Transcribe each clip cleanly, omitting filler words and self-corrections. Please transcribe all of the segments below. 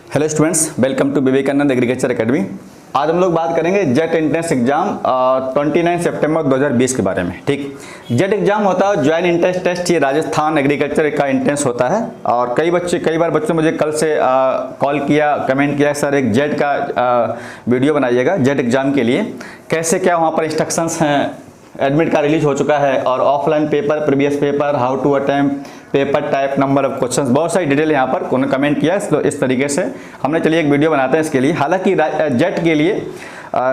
Hello students, welcome to Vivekananda agriculture academy. आज हम लोग बात करेंगे जेट एंट्रेंस एग्जाम 29 सितंबर 2020 के बारे में। ठीक, जेट एग्जाम होता है ज्वाइंट एंट्रेंस टेस्ट। ये राजस्थान एग्रीकल्चर का एंट्रेंस होता है और कई बार बच्चों ने मुझे कल से कॉल किया, कमेंट किया, सर एक जेट का वीडियो बनाइएगा जेट एग्जाम के लिए, कैसे क्या वहाँ पर इंस्ट्रक्शंस हैं। एडमिट कार्ड रिलीज हो चुका है और offline paper, previous paper, how to attempt, paper type, number of questions, बहुत सारी डिटेल यहाँ पर उन्होंने कमेंट किया। तो इस तरीके से हमने चलिए एक वीडियो बनाते हैं इसके लिए। हालांकि जेट के लिए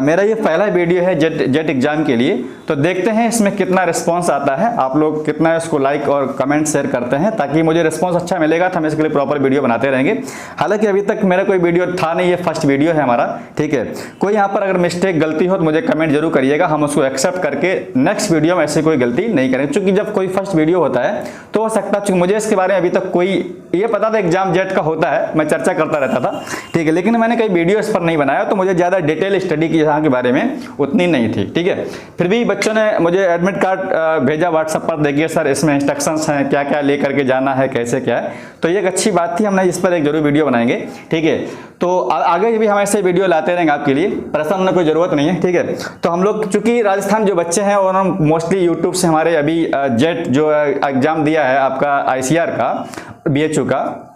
मेरा ये पहला वीडियो है जेट एग्जाम के लिए, तो देखते हैं इसमें कितना रिस्पांस आता है, आप लोग कितना इसको लाइक और कमेंट शेयर करते हैं, ताकि मुझे रिस्पांस अच्छा मिलेगा तो हम इसके लिए प्रॉपर वीडियो बनाते रहेंगे। हालांकि अभी तक मेरा कोई वीडियो था नहीं, ये फर्स्ट वीडियो है हमारा। ठीक है, कोई यहाँ पर अगर मिस्टेक गलती हो तो मुझे कमेंट जरूर करिएगा, हम उसको एक्सेप्ट करके नेक्स्ट वीडियो में ऐसी कोई गलती नहीं करेंगे। चूंकि जब कोई फर्स्ट वीडियो होता है तो हो सकता है, चूंकि मुझे इसके बारे में अभी तक कोई ये पता था एग्जाम जेट का होता है, मैं चर्चा करता रहता था। ठीक है, लेकिन मैंने कई वीडियो इस पर नहीं बनाया, तो मुझे ज़्यादा डिटेल स्टडी की यहाँ के बारे में उतनी नहीं थी। ठीक है, फिर भी बच्चों ने मुझे एडमिट कार्ड भेजा व्हाट्सएप पर, देखिए सर इसमें इंस्ट्रक्शंस हैं, क्या क्या लेकर के जाना है, कैसे क्या है। तो ये एक अच्छी बात थी, हमने इस पर एक जरूर वीडियो बनाएंगे। ठीक है, तो आगे भी हम ऐसे वीडियो लाते रहेंगे आपके लिए, परेशान होने की कोई जरूरत नहीं है। ठीक है, तो हम लोग चूंकि राजस्थान जो बच्चे हैं और हम मोस्टली यूट्यूब से हमारे अभी जेट जो एग्जाम दिया है आपका ICR का, BHU का,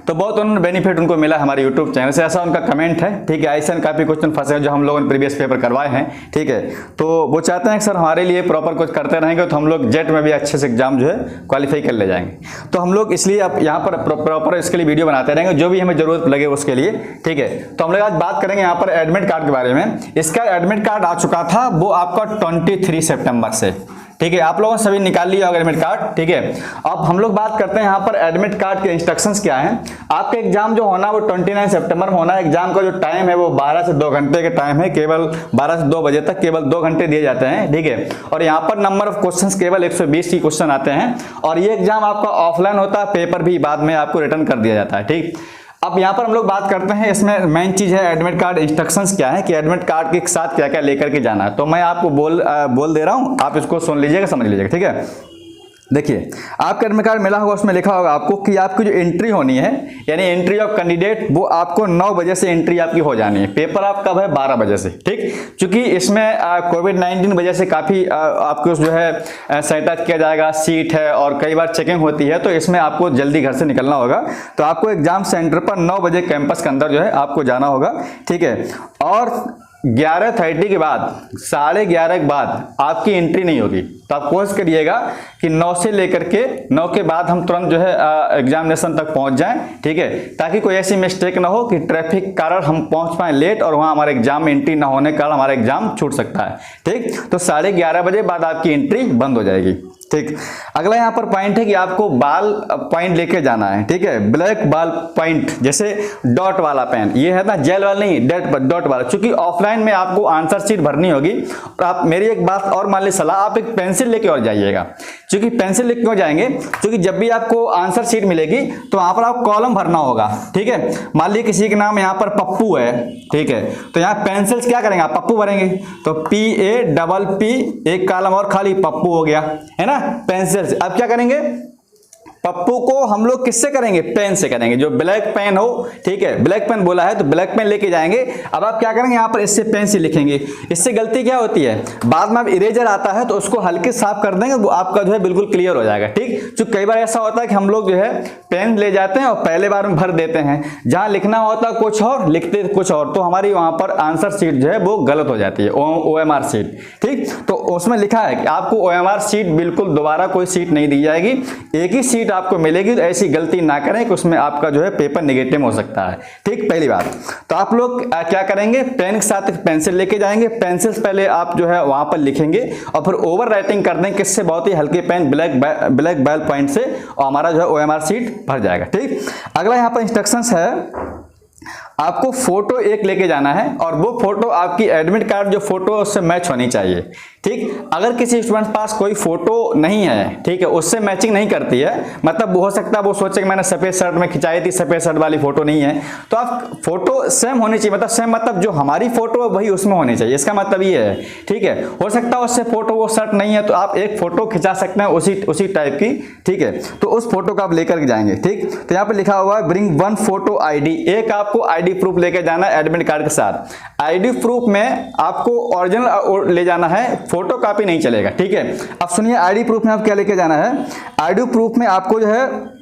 तो बहुत उन बेनिफिट उनको मिला हमारे यूट्यूब चैनल से, ऐसा उनका कमेंट है। ठीक है, ऐसे काफ़ी क्वेश्चन फंसे जो हम लोगों ने प्रीवियस पेपर करवाए हैं। ठीक है, तो वो चाहते हैं कि सर हमारे लिए प्रॉपर कुछ करते रहेंगे तो हम लोग जेट में भी अच्छे से एग्जाम जो है क्वालिफाई कर ले जाएंगे। तो हम लोग इसलिए अब यहाँ पर प्रॉपर इसके लिए वीडियो बनाते रहेंगे, जो भी हमें जरूरत लगे उसके लिए। ठीक है, तो हम लोग आज बात करेंगे यहाँ पर एडमिट कार्ड के बारे में। इसका एडमिट कार्ड आ चुका था, वो आपका 23 सितंबर से। ठीक है, आप लोगों ने सभी निकाल लिया होगा एडमिट कार्ड। ठीक है, अब हम लोग बात करते हैं यहाँ पर एडमिट कार्ड के इंस्ट्रक्शंस क्या हैं। आपका एग्जाम जो होना वो 29 सितंबर में होना है। एग्जाम का जो टाइम है वो 12 से 2 घंटे के टाइम है, केवल 12 से 2 बजे तक केवल 2 घंटे दिए जाते हैं। ठीक है, और यहाँ पर नंबर ऑफ क्वेश्चंस केवल 120 की क्वेश्चन आते हैं और ये एग्जाम आपका ऑफलाइन होता है, पेपर भी बाद में आपको रिटर्न कर दिया जाता है। ठीक, अब यहाँ पर हम लोग बात करते हैं, इसमें मेन चीज है एडमिट कार्ड इंस्ट्रक्शंस क्या है, कि एडमिट कार्ड के साथ क्या क्या लेकर के जाना है। तो मैं आपको बोल दे रहा हूँ, आप इसको सुन लीजिएगा, समझ लीजिएगा। ठीक है, देखिए आपका एडमिट कार्ड मिला होगा, उसमें लिखा होगा आपको कि आपकी जो एंट्री होनी है, यानी एंट्री ऑफ कैंडिडेट, वो आपको 9 बजे से एंट्री आपकी हो जानी है। पेपर आपका है 12 बजे से। ठीक, क्योंकि इसमें कोविड-19 वजह से काफ़ी आपको जो है सैनिटाइज किया जाएगा, सीट है और कई बार चेकिंग होती है, तो इसमें आपको जल्दी घर से निकलना होगा। तो आपको एग्जाम सेंटर पर 9 बजे कैंपस के अंदर जो है आपको जाना होगा। ठीक है, और 11:30 के बाद, 11:30 के बाद आपकी एंट्री नहीं होगी। तो आप कोशिश करिएगा कि 9 से लेकर के 9 के बाद हम तुरंत जो है एग्जामिनेशन तक पहुंच जाएं। ठीक है, ताकि कोई ऐसी मिस्टेक ना हो कि ट्रैफिक के कारण हम पहुंच पाए लेट और वहां हमारे एग्जाम में एंट्री ना होने के कारण हमारा एग्जाम छूट सकता है। ठीक, तो 11:30 बजे बाद आपकी एंट्री बंद हो जाएगी। ठीक, अगला यहाँ पर पॉइंट है कि आपको बाल पॉइंट लेके जाना है। ठीक है, ब्लैक बाल पॉइंट, जैसे डॉट वाला पेन, ये है ना जेल वाला नहीं, डॉट वाला। चूंकि ऑफलाइन में आपको आंसर शीट भरनी होगी और आप, मेरी एक बात और मान ली सलाह, आप एक पेंसिल लेके और जाइएगा। क्योंकि पेंसिल लेके क्यों जाएंगे, क्योंकि जब भी आपको आंसर शीट मिलेगी तो वहां पर आपको कॉलम भरना होगा। ठीक है, मान लीजिए किसी के नाम यहाँ पर पप्पू है, ठीक है, तो यहाँ पेंसिल क्या करेंगे, आप पप्पू भरेंगे, तो PAPP, एक कॉलम और खाली, पप्पू हो गया, है ना, पेंसिल से। अब क्या करेंगे, पप्पू को हम लोग किससे करेंगे, पेन से करेंगे, जो ब्लैक पेन हो। ठीक है, ब्लैक पेन बोला है तो ब्लैक पेन लेके जाएंगे। अब आप क्या करेंगे, यहाँ पर इससे पेन से लिखेंगे। इससे गलती क्या होती है, बाद में अब इरेजर आता है तो उसको हल्के साफ कर देंगे, वो आपका जो है बिल्कुल क्लियर हो जाएगा। ठीक, तो कई बार ऐसा होता है कि हम लोग जो है पेन ले जाते हैं और पहले बार में भर देते हैं, जहां लिखना होता है कुछ और, लिखते कुछ और, तो हमारी वहां पर आंसर शीट जो है वो गलत हो जाती है, OMR शीट। ठीक, तो उसमें लिखा है कि आपको OMR शीट बिल्कुल दोबारा कोई सीट नहीं दी जाएगी, एक ही सीट आपको मिलेगी। तो ऐसी गलती ना करें कि उसमें आपका जो है पेपर नेगेटिव हो सकता है। ठीक, पहली बात तो आप लोग क्या करेंगे, पेन के साथ पेंसिल लेके जाएंगे। पेंसिल पहले आप जो है वहां पर लिखेंगे और फिर ओवर राइटिंग कर देंगे, किससे, बहुत ही हल्के पेन ब्लैक बैल पॉइंट से, और हमारा जो है OMR शीट भर जाएगा। ठीक, अगला यहाँ पर इंस्ट्रक्शंस है, आपको फोटो एक लेके जाना है और वो फोटो आपकी एडमिट कार्ड जो फोटो है उससे मैच होनी चाहिए। ठीक, अगर किसी स्टूडेंट के पास कोई फोटो नहीं है, ठीक है, उससे मैचिंग नहीं करती है, मतलब हो सकता है वो सोचे कि मैंने सफेद शर्ट में खिंचाई थी, सफेद शर्ट वाली फोटो नहीं है, तो आप फोटो सेम होनी चाहिए, मतलब सेम मतलब जो हमारी फोटो है वही उसमें होनी चाहिए, इसका मतलब ये है। ठीक है, हो सकता है उससे फोटो वो शर्ट नहीं है तो आप एक फोटो खिंचा सकते हैं उसी टाइप की। ठीक है, तो उस फोटो का आप लेकर के जाएंगे। ठीक, तो यहाँ पे लिखा हुआ है ब्रिंग वन फोटो आईडी, एक आपको आईडी प्रूफ लेके जाना है एडमिट कार्ड के साथ। आईडी प्रूफ में आपको ओरिजिनल ले जाना है, फोटो कॉपी नहीं चलेगा। ठीक है, अब सुनिए आईडी प्रूफ में आप क्या लेके जाना है। आईडी प्रूफ में आपको जो है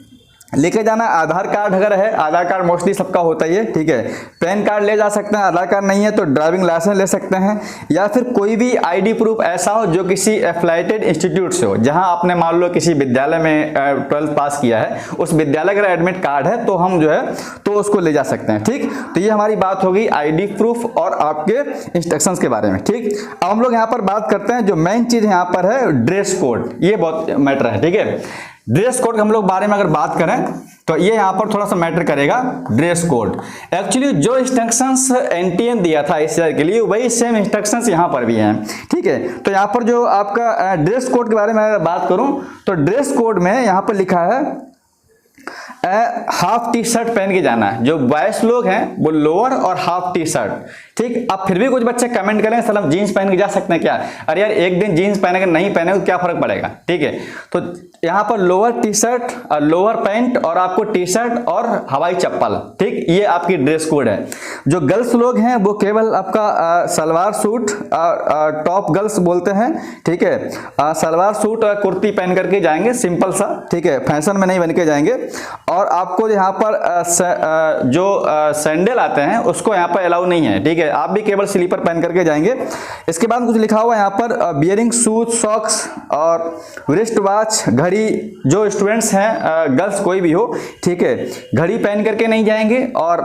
लेके जाना आधार कार्ड, अगर है आधार कार्ड मोस्टली सबका होता ही है। ठीक है, पैन कार्ड ले जा सकते हैं, आधार कार्ड नहीं है तो ड्राइविंग लाइसेंस ले सकते हैं, या फिर कोई भी आईडी प्रूफ ऐसा हो जो किसी एफिलिएटेड इंस्टीट्यूट से हो, जहां आपने मान लो किसी विद्यालय में 12th पास किया है, उस विद्यालय का एडमिट कार्ड है तो हम जो है तो उसको ले जा सकते हैं। ठीक, तो ये हमारी बात होगी आईडी प्रूफ और आपके इंस्ट्रक्शंस के बारे में। ठीक, अब हम लोग यहाँ पर बात करते हैं, जो मेन चीज यहाँ पर है ड्रेस कोड, ये बहुत मैटर है। ठीक है, ड्रेस कोड के हम लोग बारे में अगर बात करें तो ये यहाँ पर थोड़ा सा मैटर करेगा ड्रेस कोड। एक्चुअली जो इंस्ट्रक्शंस एनटीएन दिया था इस ईयर के लिए वही सेम इंस्ट्रक्शंस यहाँ पर भी हैं। ठीक है, तो यहाँ पर जो आपका ड्रेस कोड के बारे में अगर बात करूं तो ड्रेस कोड में यहाँ पर लिखा है हाफ टी शर्ट पहन के जाना है। जो बॉयज लोग हैं वो लोअर और हाफ टी शर्ट। ठीक, अब फिर भी कुछ बच्चे कमेंट करें सर हम जीन्स पहन के जा सकते हैं क्या? अरे यार एक दिन जीन्स पहने के नहीं पहने तो क्या फर्क पड़ेगा? ठीक है, तो यहाँ पर lower T shirt, lower pant और आपको टी शर्ट और हवाई चप्पल। ठीक, ये आपकी ड्रेस कोड है। जो गर्ल्स लोग हैं वो केवल आपका सलवार सूट, टॉप गर्ल्स बोलते हैं। ठीक है, सलवार सूट और कुर्ती पहन करके जाएंगे सिंपल सा। ठीक है, फैशन में नहीं बन के जाएंगे। और आपको यहाँ पर जो सैंडल आते हैं उसको यहाँ पर अलाउ नहीं है। ठीक है, आप भी केवल स्लीपर पहन करके जाएंगे। इसके बाद कुछ लिखा हुआ है यहाँ पर बियरिंग शूज, सॉक्स और रिस्ट वॉच, घड़ी। जो स्टूडेंट्स हैं गर्ल्स कोई भी हो, ठीक है, घड़ी पहन करके नहीं जाएंगे। और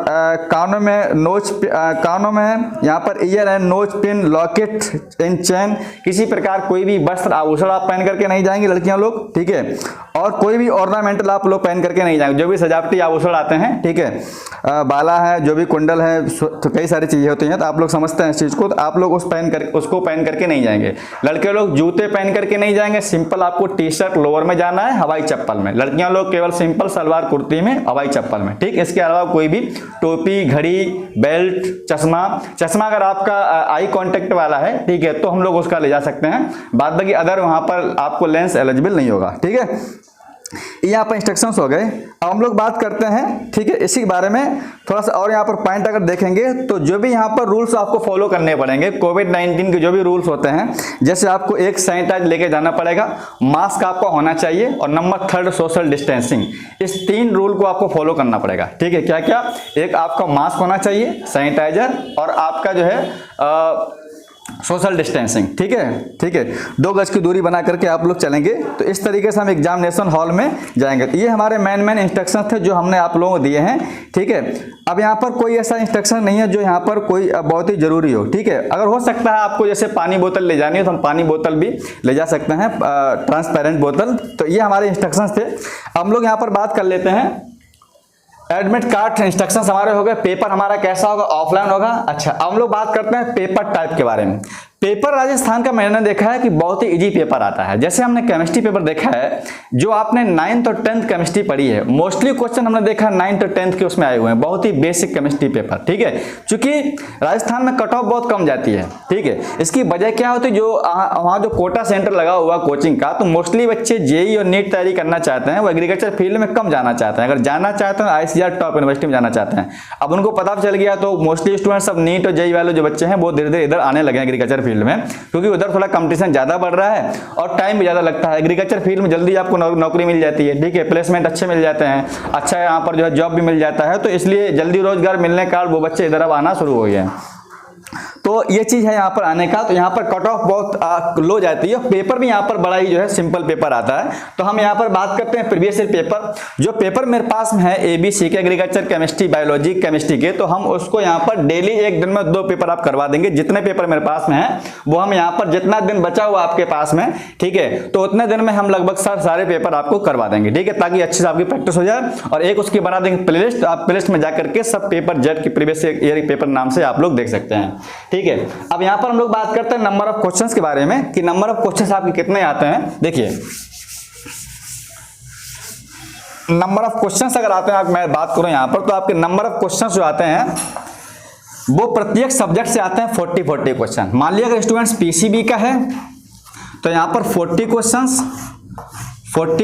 कानों में नोच, कानों में यहाँ पर ईयर एंड नोच पिन, लॉकेट एंड चैन, किसी प्रकार कोई भी वस्त्र आभूषण आप पहन करके नहीं जाएंगे लड़कियां लोग। ठीक है, और कोई भी ऑर्नामेंटल आप लोग पहन करके नहीं जाएंगे, जो भी सजावटी आभूषण आते हैं। ठीक है, बाला है, जो भी कुंडल है, तो कई सारी चीजें होती हैं, तो आप लोग समझते हैं इस चीज को, तो आप लोग उसको पहन करके नहीं जाएंगे। लड़के लोग जूते पहन करके नहीं जाएंगे, सिंपल आपको टी शर्ट लोअर में जाना है, हवाई चप्पल में। लड़कियां लोग केवल सिंपल सलवार कुर्ती में, हवाई चप्पल में। ठीक, इसके अलावा कोई भी टोपी, घड़ी, बेल्ट, चश्मा अगर आपका आई कांटेक्ट वाला है, ठीक है, तो हम लोग उसका ले जा सकते हैं। बाद बाकी अदर वहां पर आपको लेंस एलिजिबल नहीं होगा। ठीक है, यहाँ पर इंस्ट्रक्शंस हो गए। अब हम लोग बात करते हैं, ठीक है, इसी के बारे में थोड़ा सा और यहाँ पर पॉइंट अगर देखेंगे तो जो भी यहाँ पर रूल्स आपको फॉलो करने पड़ेंगे, कोविड-19 के जो भी रूल्स होते हैं, जैसे आपको एक सैनिटाइज लेके जाना पड़ेगा, मास्क आपका होना चाहिए, और नंबर 3 सोशल डिस्टेंसिंग। इस 3 रूल को आपको फॉलो करना पड़ेगा। ठीक है, क्या क्या? एक आपका मास्क होना चाहिए, सैनिटाइजर, और आपका जो है सोशल डिस्टेंसिंग। ठीक है, ठीक है, 2 गज की दूरी बना करके आप लोग चलेंगे। तो इस तरीके से हम एग्जामिनेशन हॉल में जाएंगे। तो ये हमारे मेन इंस्ट्रक्शन थे जो हमने आप लोगों को दिए हैं। ठीक है, अब यहाँ पर कोई ऐसा इंस्ट्रक्शन नहीं है जो यहाँ पर कोई बहुत ही जरूरी हो। ठीक है, अगर हो सकता है आपको जैसे पानी बोतल ले जानी है तो हम पानी बोतल भी ले जा सकते हैं, ट्रांसपेरेंट बोतल। तो ये हमारे इंस्ट्रक्शन थे। हम लोग यहाँ पर बात कर लेते हैं एडमिट कार्ड इंस्ट्रक्शंस हमारे हो गए। पेपर हमारा कैसा होगा? ऑफलाइन होगा। अच्छा, अब हम लोग बात करते हैं पेपर टाइप के बारे में। पेपर राजस्थान का मैंने देखा है कि बहुत ही इजी पेपर आता है। जैसे हमने केमिस्ट्री पेपर देखा है, जो आपने 9th और 10th केमिस्ट्री पढ़ी है, मोस्टली क्वेश्चन हमने देखा 9th और 10th के उसमें आए हुए हैं, बहुत ही बेसिक केमिस्ट्री पेपर। ठीक है, क्योंकि राजस्थान में कट ऑफ बहुत कम जाती है। ठीक है, इसकी वजह क्या होती है, जो वहाँ जो कोटा सेंटर लगा हुआ कोचिंग का, तो मोस्टली बच्चे जेई और नीट तैयारी करना चाहते हैं, वो एग्रीकल्चर फील्ड में कम जाना चाहते हैं। अगर जाना चाहते हैं ICAR टॉप यूनिवर्सिटी में जाना चाहते हैं। अब उनको पता चल गया तो मोस्टली स्टूडेंट्स सब नीट और जेई वाले जो बच्चे हैं वो धीरे धीरे इधर आने लगे एग्रीकल्चर फील्ड में, क्योंकि उधर थोड़ा कंपटीशन ज्यादा बढ़ रहा है और टाइम भी ज्यादा लगता है। एग्रीकल्चर फील्ड में जल्दी आपको नौकरी मिल जाती है। ठीक है, प्लेसमेंट अच्छे मिल जाते हैं, अच्छा यहाँ पर जो है जॉब भी मिल जाता है, तो इसलिए जल्दी रोजगार मिलने के कारण वो बच्चे इधर अब आना शुरू हो गए हैं। तो ये चीज है यहाँ पर आने का। तो यहाँ पर कट ऑफ बहुत लो जाती है, पेपर भी यहाँ पर बड़ा ही जो है सिंपल पेपर आता है। तो हम यहाँ पर बात करते हैं प्रीवियस ईयर पेपर। जो पेपर मेरे पास में है ABC के, एग्रीकल्चर, केमिस्ट्री, बायोलॉजी, केमिस्ट्री के, तो हम उसको यहाँ पर डेली एक दिन में 2 पेपर आप करवा देंगे। जितने पेपर मेरे पास में है वो हम यहाँ पर, जितना दिन बचा हुआ आपके पास में, ठीक है, तो उतने दिन में हम लगभग सारे पेपर आपको करवा देंगे, ठीक है, ताकि अच्छे से आपकी प्रैक्टिस हो जाए। और एक उसकी बना देंगे प्लेलिस्ट, आप प्लेलिस्ट में जाकर के सब पेपर जेट की प्रीवियस ईयर पेपर नाम से आप लोग देख सकते हैं, ठीक है। अब यहाँ पर हम लोग बात करते हैं नंबर ऑफ क्वेश्चंस के बारे में कि नंबर ऑफ क्वेश्चंस आपके कितने आते हैं। देखिए नंबर ऑफ क्वेश्चंस अगर आते हैं, मैं बात करूं यहाँ पर, तो आपके नंबर ऑफ क्वेश्चंस जो आते हैं वो प्रत्येक सब्जेक्ट से आते हैं 40 क्वेश्चन। मान लिया अगर स्टूडेंट्स पीसीबी का है तो यहाँ पर 40 क्वेश्चंस और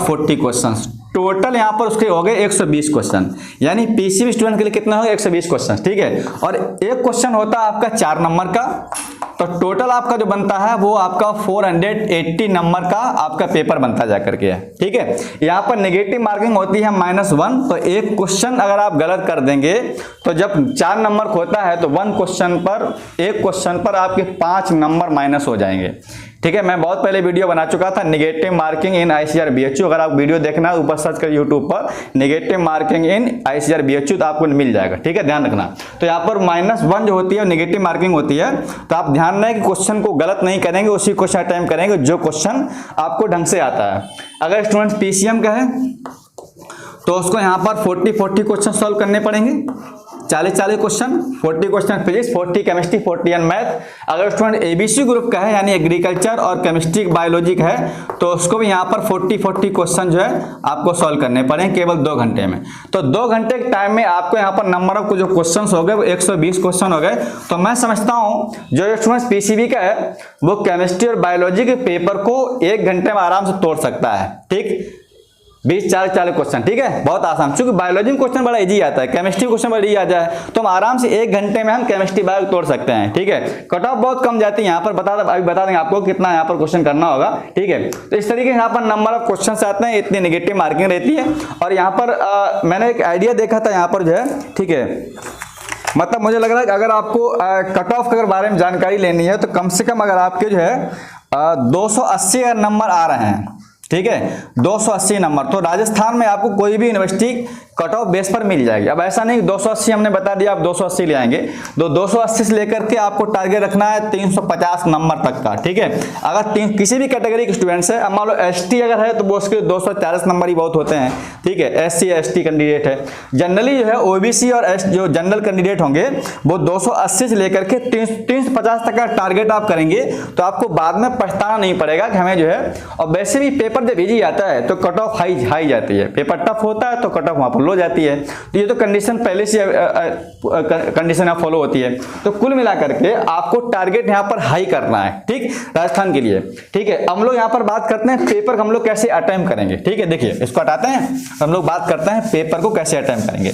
40 क्वेश्चंस, टोटल यहाँ पर उसके हो गए 120 क्वेश्चन। यानी पीसीबी स्टूडेंट के लिए कितना होगा, 120 क्वेश्चन, ठीक है। और एक क्वेश्चन होता है आपका 4 नंबर का, तो टोटल आपका जो बनता है वो आपका 480 नंबर का आपका पेपर बनता जाकर के है, ठीक है। यहाँ पर नेगेटिव मार्किंग होती है -1। तो एक क्वेश्चन अगर आप गलत कर देंगे तो जब 4 नंबर होता है तो एक क्वेश्चन पर आपके 5 नंबर माइनस हो जाएंगे, ठीक है। मैं बहुत पहले वीडियो बना चुका था नेगेटिव मार्किंग इन ICAR BHU, अगर आप वीडियो देखना है ऊपर सर्च कर यूट्यूब पर नेगेटिव मार्किंग इन ICAR BHU तो आपको मिल जाएगा, ठीक है, ध्यान रखना। तो यहाँ पर -1 जो होती है नेगेटिव मार्किंग होती है। तो आप ध्यान रखें कि क्वेश्चन को गलत नहीं करेंगे, उसी क्वेश्चन अटेम्प्ट करेंगे जो क्वेश्चन आपको ढंग से आता है। अगर स्टूडेंट PCM का है तो उसको यहाँ पर 40 क्वेश्चन सॉल्व करने पड़ेंगे, 40 question, 40 question physics, 40 chemistry, 40 math. अगर स्टूडेंट ABC ग्रुप का है यानी एग्रीकल्चर और केमिस्ट्री, बायोलॉजी का है तो उसको भी यहाँ पर 40 क्वेश्चन जो है आपको सॉल्व करने पड़ेंगे केवल 2 घंटे में। तो 2 घंटे के टाइम में आपको यहाँ पर नंबर ऑफ जो क्वेश्चन हो गए वो 120 क्वेश्चन हो गए। तो मैं समझता हूँ जो स्टूडेंट PCB का है वो केमिस्ट्री और बायोलॉजी के पेपर को 1 घंटे में आराम से तोड़ सकता है, ठीक। 40 क्वेश्चन, ठीक है, बहुत आसान। क्योंकि बायोलॉजी में क्वेश्चन बड़ा इजी आता है, केमिस्ट्री क्वेश्चन बड़ा इजी आता है, तो हम आराम से 1 घंटे में हम केमिस्ट्री बायो तोड़ सकते हैं, ठीक है। कट ऑफ बहुत कम जाती है यहाँ पर, अभी बता देंगे आपको कितना यहाँ पर क्वेश्चन करना होगा, ठीक है। तो इस तरीके से यहाँ पर नंबर ऑफ क्वेश्चन आते हैं, इतनी नेगेटिव मार्किंग रहती है। और यहाँ पर मैंने एक आइडिया देखा था यहाँ पर जो है, ठीक है, मतलब मुझे लग रहा है कि अगर आपको कट ऑफ के बारे में जानकारी लेनी है तो कम से कम अगर आपके जो है 280 नंबर आ रहे हैं, ठीक है, 280 नंबर, तो राजस्थान में आपको कोई भी यूनिवर्सिटी कट ऑफ बेस पर मिल जाएगी। अब ऐसा नहीं 280 हमने बता दिया आप 280 ले आएंगे, तो 280 से लेकर के आपको टारगेट रखना है 350 नंबर तक का, ठीक है। अगर किसी भी कैटेगरी के स्टूडेंट्स है, अब मान लो ST अगर है तो वो उसके 240 नंबर ही बहुत होते हैं, ठीक है, SC ST कैंडिडेट है। जनरली जो है OBC और जो जनरल कैंडिडेट होंगे वो 280 से लेकर के 350 तक का टारगेट आप करेंगे तो आपको बाद में पछताना नहीं पड़ेगा कि हमें जो है। और वैसे भी पेपर जब इजी आता है तो कट ऑफ हाई जाती है, पेपर टफ होता है तो कट ऑफ वहां पर लो जाती है। तो ये तो कंडीशन पहले से कंडीशन यहाँ फॉलो होती है। तो कुल मिलाकर के आपको टारगेट यहाँ पर हाई करना है, ठीक, राजस्थान के लिए, ठीक है। हम लोग यहाँ पर बात करते हैं पेपर हम लोग कैसे अटेम्प्ट करेंगे, ठीक है। देखिए इसको हटाते हैं, हम लोग बात करते हैं पेपर को कैसे अटेम्प्ट करेंगे।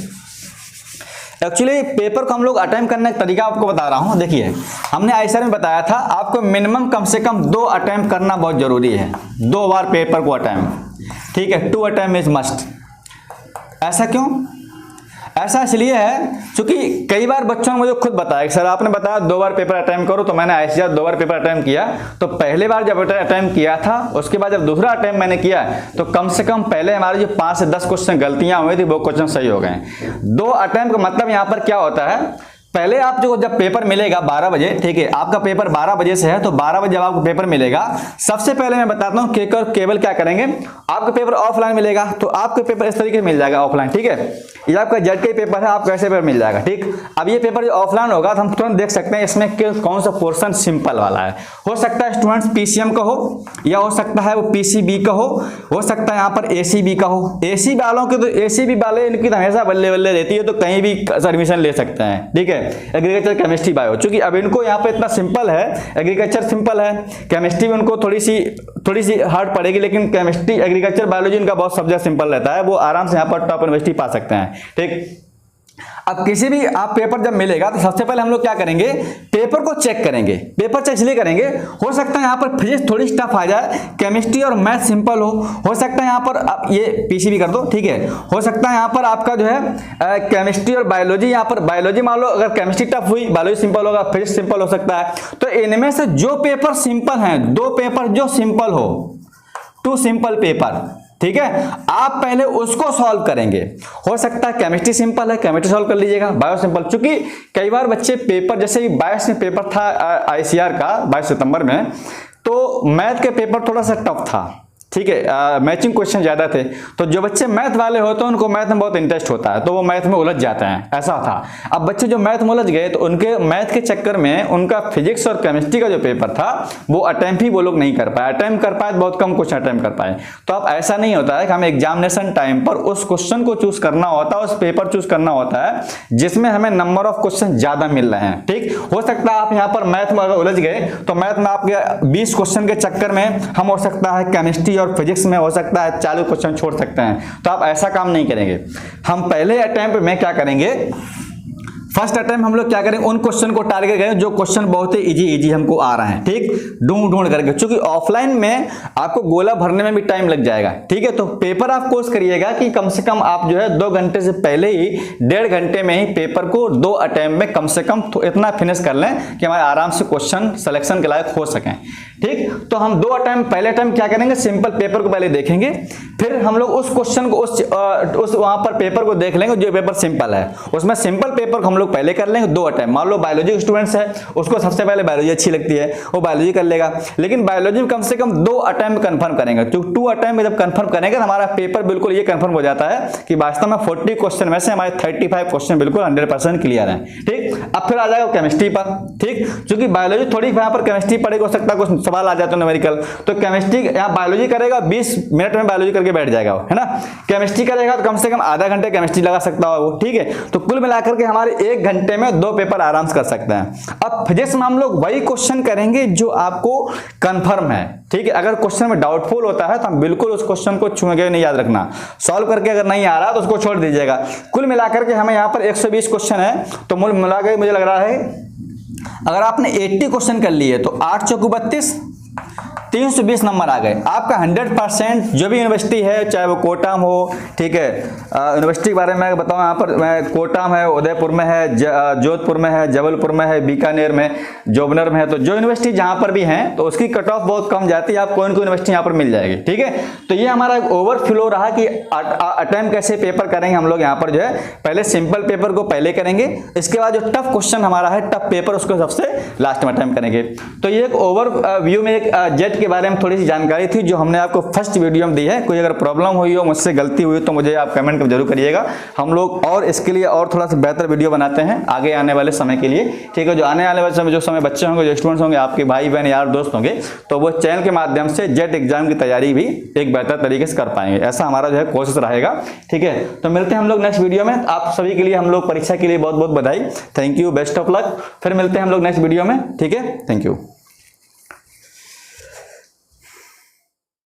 एक्चुअली पेपर को हम लोग अटेम्प्ट करने का तरीका आपको बता रहा हूं। देखिए हमने ICAR में बताया था आपको मिनिमम कम से कम 2 अटेम्प्ट करना बहुत जरूरी है, 2 बार पेपर को अटेम्प्ट, ठीक है, 2 अटेम्प्ट इज मस्ट। ऐसा क्यों? ऐसा इसलिए है क्योंकि कई बार बच्चों ने मुझे खुद बताया कि सर आपने बताया 2 बार पेपर अटेम्प्ट करो, तो मैंने ICAR 2 बार पेपर अटेम्प्ट किया। तो पहले बार जब अटेम्प्ट किया था उसके बाद जब दूसरा अटेम्प्ट मैंने किया तो कम से कम पहले हमारे जो 5 से 10 क्वेश्चन गलतियां हुई थी वो क्वेश्चन सही हो गए। 2 अटेम्प्ट का मतलब यहाँ पर क्या होता है, पहले आप जो जब पेपर मिलेगा 12 बजे, ठीक है, आपका पेपर 12 बजे से है, तो 12 बजे जब आपको पेपर मिलेगा सबसे पहले मैं बताता हूँ केवल क्या करेंगे, आपका पेपर ऑफलाइन मिलेगा तो आपका पेपर इस तरीके से मिल जाएगा ऑफलाइन, ठीक है। ये आपका जेट का पेपर है, आपको ऐसे पेपर मिल जाएगा, ठीक। अब ये पेपर जो ऑफलाइन होगा तो हम तुरंत देख सकते हैं इसमें कौन सा पोर्शन सिंपल वाला है। हो सकता है स्टूडेंट्स PCM का हो, या हो सकता है वो PCB का हो सकता है यहाँ पर ACB का हो। AC वालों के तो ACB वाले इनकी हमेशा बल्ले बल्ले रहती है, तो कहीं भी एडमिशन ले सकते हैं, ठीक है। एग्रीकल्चर केमिस्ट्री बायो, चूंकि अब इनको यहाँ पे इतना सिंपल है, एग्रीकल्चर सिंपल है, केमिस्ट्री में उनको थोड़ी सी हार्ड पड़ेगी, लेकिन केमिस्ट्री एग्रीकल्चर बायोलॉजी इनका बहुत सब्जेक्ट सिंपल रहता है, वो आराम से यहाँ पर टॉप यूनिवर्सिटी पा सकते हैं, ठीक। अब किसी भी आप पेपर जब मिलेगा तो सबसे पहले हम लोग क्या करेंगे, पेपर को चेक करेंगे। पेपर चेक इसलिए करेंगे, हो सकता है यहाँ पर फिजिक्स थोड़ी टफ आ जाए, केमिस्ट्री और मैथ सिंपल हो सकता है यहाँ पर आप ये पीसीबी कर दो, ठीक है, हो सकता है यहाँ पर आपका जो है केमिस्ट्री और बायोलॉजी, यहाँ पर बायोलॉजी मान लो अगर केमिस्ट्री टफ हुई, बायोलॉजी सिंपल होगा, फिजिक्स सिंपल हो सकता है। तो इनमें से जो पेपर सिंपल हैं, 2 पेपर जो सिंपल हो, 2 सिंपल पेपर, ठीक है, आप पहले उसको सॉल्व करेंगे। हो सकता है केमिस्ट्री सिंपल है, केमिस्ट्री सॉल्व कर लीजिएगा, बायो सिंपल, क्योंकि कई बार बच्चे पेपर, जैसे 22 में पेपर था आईसीआर का 22 सितंबर में, तो मैथ के पेपर थोड़ा सा टफ था, ठीक है, मैचिंग क्वेश्चन ज्यादा थे, तो जो बच्चे मैथ वाले होते हैं उनको मैथ में बहुत इंटरेस्ट होता है, तो वो मैथ में उलझ जाते हैं, ऐसा था। अब बच्चे जो मैथ में उलझ गए तो उनके मैथ के चक्कर में उनका फिजिक्स और केमिस्ट्री का जो पेपर था वो अटेम्प्ट ही वो लोग नहीं कर पाए, अटेम्प्ट कर पाए बहुत कम क्वेश्चन अटेम्प्ट कर पाए। तो अब ऐसा नहीं होता है कि हमें एग्जामिनेशन टाइम पर उस क्वेश्चन को चूज करना होता है, उस पेपर चूज करना होता है जिसमें हमें नंबर ऑफ क्वेश्चन ज्यादा मिल रहे हैं, ठीक। हो सकता है आप यहाँ पर मैथ में अगर उलझ गए तो मैथ में आपके 20 क्वेश्चन के चक्कर में हम, हो सकता है केमिस्ट्री और फिजिक्स में हो सकता है 40 क्वेश्चन छोड़ सकते हैं। तो आप ऐसा काम नहीं करेंगे, हम पहले अटेम्प्ट में क्या करेंगे, फर्स्ट अटेम्प्ट हम लोग क्या करेंगे, उन क्वेश्चन को टारगेट करें जो क्वेश्चन बहुत ही इजी हमको आ रहा है, ठीक, ढूंढ करके, क्योंकि ऑफलाइन में आपको गोला भरने में भी टाइम लग जाएगा, ठीक है। तो पेपर आप कोशिश करिएगा कि कम से कम आप जो है 2 घंटे से पहले ही, 1.5 घंटे में ही पेपर को 2 अटेम्प्ट में कम से कम इतना फिनिश कर लें कि हमारे आराम से क्वेश्चन सिलेक्शन के लायक हो सकें, ठीक। तो हम 2 अटेम्प्ट, पहले अटेम्प्ट क्या करेंगे, सिंपल पेपर को पहले देखेंगे, फिर हम लोग उस क्वेश्चन को उस वहां पर पेपर को देख लेंगे जो पेपर सिंपल है, उसमें सिंपल पेपर को हम लोग पहले कर लेंगे 2 अटेम्प्ट। मान लो बायोलॉजी स्टूडेंट्स है, उसको सबसे पहले बायोलॉजी अच्छी लगती है, वो बायोलॉजी कर लेगा, लेकिन बायोलॉजी में कम से कम 2 अटेम्प्ट कंफर्म करेंगे। तो 2 अटेम्प्ट जब कंफर्म करेंगे तो हमारा पेपर बिल्कुल ये कंफर्म हो जाता है कि वास्तव में 40 क्वेश्चन में से हमारे 35 क्वेश्चन बिल्कुल 100% क्लियर है, ठीक। अब फिर आ जाएगा केमिस्ट्री पर, ठीक, क्योंकि बायोलॉजी थोड़ी यहाँ पर केमिस्ट्री पढ़ेगा, हो सकता है कुछ सवाल आ जाते हैं न्यूमेरिकल, तो केमिस्ट्री यहाँ बायोलॉजी करेगा, 20 मिनट में बायोलॉजी करके बैठ जाएगा वो, है ना। केमिस्ट्री करेगा तो कम से कम आधा घंटे केमिस्ट्री लगा सकता है वो, ठीक है। तो कुल मिलाकर के हमारे 1 घंटे में 2 पेपर आराम से कर सकते हैं। अब फिजिक्स में हम लोग वही क्वेश्चन करेंगे जो आपको कंफर्म है, ठीक है। अगर क्वेश्चन में डाउटफुल होता है तो हम बिल्कुल उस क्वेश्चन को छूएंगे नहीं, याद रखना, सॉल्व करके अगर नहीं आ रहा तो उसको छोड़ दीजिएगा। कुल मिलाकर के हमें यहाँ पर 120 क्वेश्चन है, तो मूल मिलाकर मुझे लग रहा है अगर आपने 80 क्वेश्चन कर लिए तो 8 चौको 32, 320 नंबर आ गए। आपका 100% जो भी यूनिवर्सिटी है, चाहे वो कोटा में हो, ठीक है, यूनिवर्सिटी के बारे में मैं बताऊं, यहाँ पर कोटा में है, उदयपुर में है, जोधपुर में है, जबलपुर में है, बीकानेर में, जोबनर में है, तो जो यूनिवर्सिटी जहाँ पर भी हैं तो उसकी कट ऑफ बहुत कम जाती है, आप कोई यूनिवर्सिटी यहाँ पर मिल जाएगी, ठीक है। तो ये हमारा ओवरफ्लो रहा कि अटेम्प्ट कैसे पेपर करेंगे हम लोग। यहाँ पर जो है पहले सिंपल पेपर को पहले करेंगे, इसके बाद जो टफ क्वेश्चन हमारा है, टफ पेपर, उसको सबसे लास्ट में अटेम्प्ट करेंगे। तो ये एक ओवर व्यू में एक जेट के बारे में थोड़ी सी जानकारी थी जो हमने आपको फर्स्ट वीडियो में दी है। कोई अगर प्रॉब्लम हुई हो, मुझसे गलती हुई तो मुझे आप कमेंट जरूर करिएगा, हम लोग और इसके लिए और थोड़ा सा बेहतर वीडियो बनाते हैं आगे आने वाले समय के लिए, ठीक है। जो आने वाले वाले समय, जो समय बच्चे होंगे, जो स्टूडेंट्स होंगे, आपके भाई बहन यार दोस्त होंगे, तो वो चैनल के माध्यम से जेट एग्जाम की तैयारी भी एक बेहतर तरीके से कर पाएंगे, ऐसा हमारा जो है कोशिश रहेगा, ठीक है। तो मिलते हैं हम लोग नेक्स्ट वीडियो में। आप सभी के लिए हम लोग परीक्षा के लिए बहुत बहुत बधाई, thank you, best of luck. फिर मिलते हैं हम लोग नेक्स्ट वीडियो में, ठीक है, थैंक यू।